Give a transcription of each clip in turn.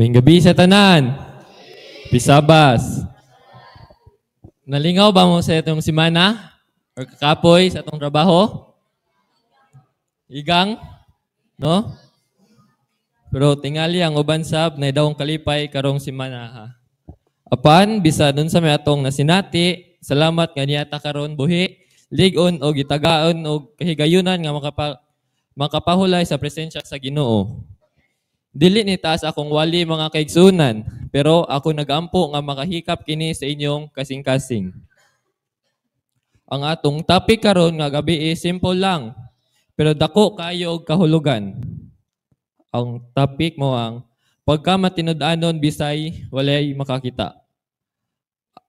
May gabi sa tanan. Pisabas. Nalingaw ba mo sa itong simana? Or kakapoy sa itong trabaho? Igang? No? Pero tingali ang uban sab na dawong kalipay karong simana ha. Apan, bisa dun sa may atong nasinati, salamat nga niyata karon buhi, ligon o gitagaon o kahigayunan nga makapahulay sa presensya sa Ginoo. Dili ni taas akong wali mga kaigsunan, pero ako nagampo nga makahikap kini sa inyong kasing-kasing. Ang atong topic karon nga gabi simple lang, pero dako kayo og kahulugan. Ang topic mo ang pagka matinud-anon bisay walay makakita.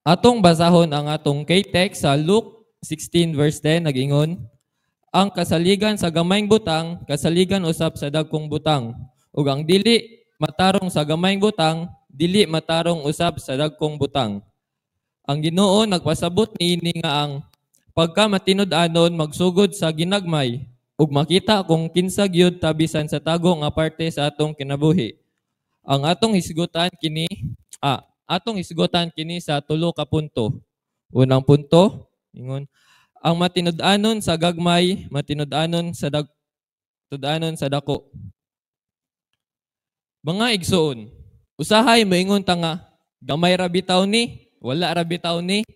Atong basahon ang atong K-text sa Luke 16 verse 10 nag-ingon, ang kasaligan sa gamayng butang, kasaligan usab sa dagkong butang. Ug ang dili matarong sa gamayng butang, dili matarong usab sa dagkong butang. Ang Ginoo nagpasabot niini nga ang pagka matinud-anon magsugod sa ginagmay ug makita kung kinsa gyud tabisan sa tago nga parte sa atong kinabuhi. Ang atong hisgutan kini sa tulo ka punto. Unang punto, ingon, ang matinud-anon sa gagmay, matinud-anon sa dako. Mga igsoon, usahay moingon ta nga gamay ra bitaw ni, wala ra bitaw ni.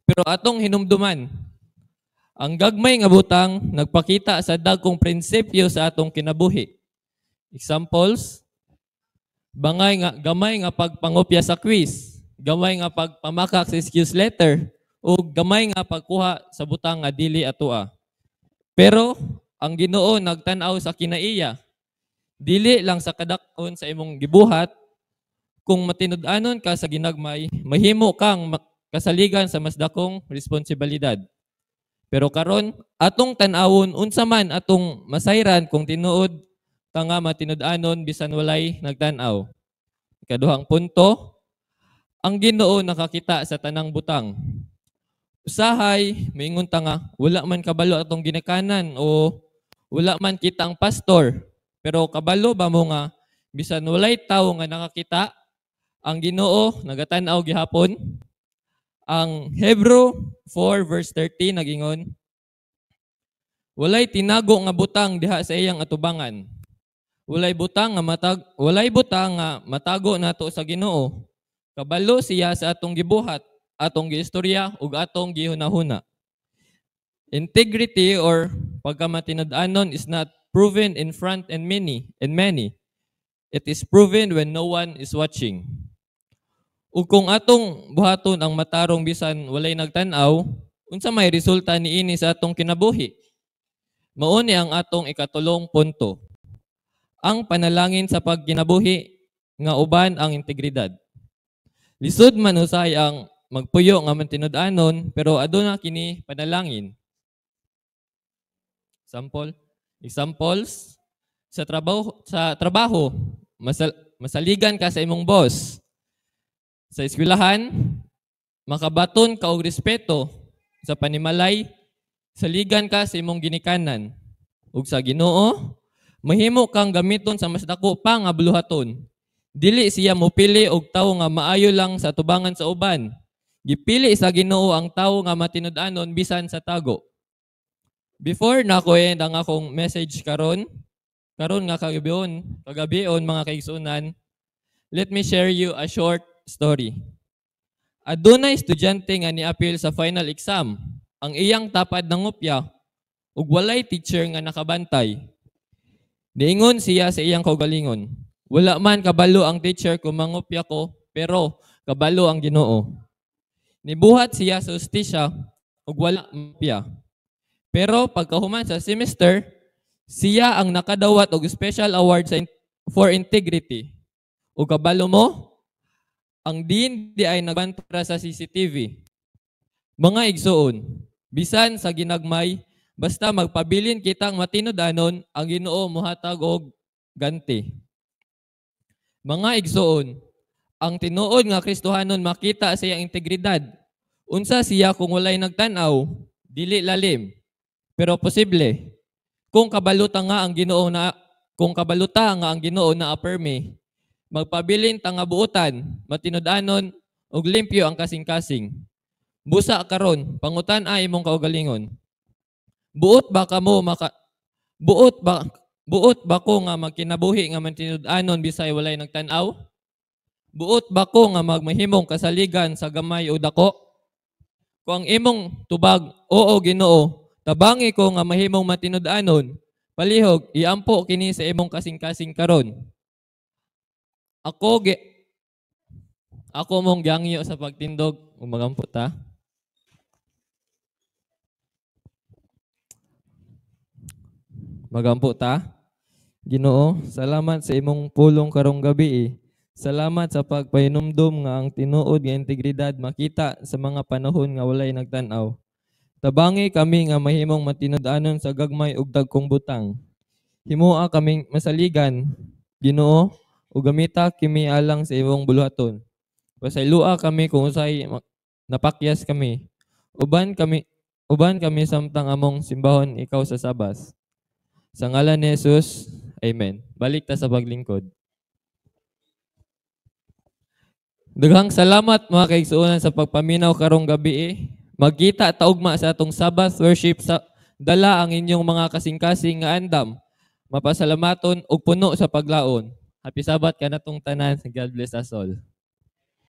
Pero atong hinumduman, ang gagmay nga butang nagpakita sa dagkong prinsipyo sa atong kinabuhi. Examples, gamay nga pagpangopya sa quiz, gamay nga pagpamakak sa excuse letter, o gamay nga pagkuha sa butang nga dili atoa. Pero ang Ginoo nagtan-aw sa kinaiya, dili lang sa kadakon sa imong gibuhat, kung matinud-anon ka sa ginagmay, mahimo kang kasaligan sa mas dakong responsibilidad. Pero karon atong tan-awon unsa man atong masayran kung tinuod ta nga matinud-anon bisan walay nagtan-aw. Ikaduhang punto, ang Ginoo nakakita sa tanang butang. Usahay, maingon ta nga wala man kabalo atong ginikanan o wala man kita ang pastor. Pero kabalo ba mo nga bisan walay tawo nga nakakita, ang Ginoo nagatan-aw gihapon. Ang Hebrew 4 verse 13 nagingon, walay tinago nga butang diha sa iyang atubangan. Walay butang nga matago nato sa Ginoo. Kabalo siya sa atong gibuhat, atong giistorya ug atong gihunahuna. Integrity or pagkamatinud-anon is not proven in front and many. It is proven when no one is watching. Ug kung atong buhaton ang matarong bisan walay nagtan-aw, unsa may resulta niini sa atong kinabuhi? Mao ni ang atong ikatulong punto. Ang panalangin sa pagkinabuhi nga uban ang integridad. Lisod man usay ang magpuyo nga matinud-anon, pero aduna kini panalangin. Examples, sa trabaho, masaligan ka sa imong boss. Sa eskwelahan, makabaton ka og respeto. Sa panimalay, saligan ka sa imong ginikanan. Ug sa Ginoo, mahimo kang gamiton sa mas dako pa nga buluhaton. Dili siya mopili og tawo nga maayo lang sa tubangan sa uban. Gipili sa Ginoo ang tawo nga matinud-anon bisan sa tago. Before na ko end ang akong message karon nga kagabion mga kaigsunan, let me share you a short story. Adunay estudyante nga niapil sa final exam. Ang iyang tapad nangopya ug walay teacher nga nakabantay. Niingon siya sa iyang kaugalingon, wala man kabalo ang teacher kung mangopya ko, pero kabalo ang Ginoo. Nibuhat siya sa ustisya ug wala mopya. Pero pagkahuman sa semester, siya ang nakadawat og special award for integrity. O kabalo mo, ang dean di ay nagbantara sa CCTV. Mga igsuon, bisan sa ginagmay, basta magpabilin kitang matinud-anon, ang Ginoo mohatag og ganti. Mga igsuon, ang tinuod nga Kristohanon makita sa iyang integridad. Unsa siya kung walay nagtan-aw, dili lalim. Pero posible, kung kabaluta nga ang Ginoo na apirmi, Magpabilin tanga buutan, matinud-anon, ug limpyo ang kasing-kasing. Busa karon, pangutan ay imong kaugalingon. Buot ba kamo buot ba ko nga magkinabuhi nga matinud-anon bisay walay nagtan-aw? Buot ba ko nga magmahimong kasaligan sa gamay o dako? Kung ang imong tubag, oo Ginoo, tabangi ko nga mahimong matinud-anon, palihog iampo kini sa imong kasing-kasing karon. Ako mong gangyo sa pagtindog, umagampo ta. Magampo ta. Ginoo, salamat sa imong pulong karong gabi. Salamat sa pagpahinumdum nga ang tinuod nga integridad makita sa mga panahon nga walay nagtan-aw. Tabangi kami nga mahimong matinud-anon sa gagmay ug dagkong butang. Himoa kaming masaligan, Ginoo, ug gamita kimi alang sa imong buluhaton. Pasaylua kami kung usay napakyas kami. Uban kami samtang among simbahon ikaw sa sabas. Sa ngalan ni Jesus, amen. Balik ta sa paglingkod. Daghang salamat mga kaigsuonan sa pagpaminaw karong gabi. Magkita taugma sa atong Sabbath worship sa dala ang inyong mga kasing-kasing nga andam. Mapasalamaton ug puno sa paglaon. Happy Sabbath kanatong tanan. God bless us all.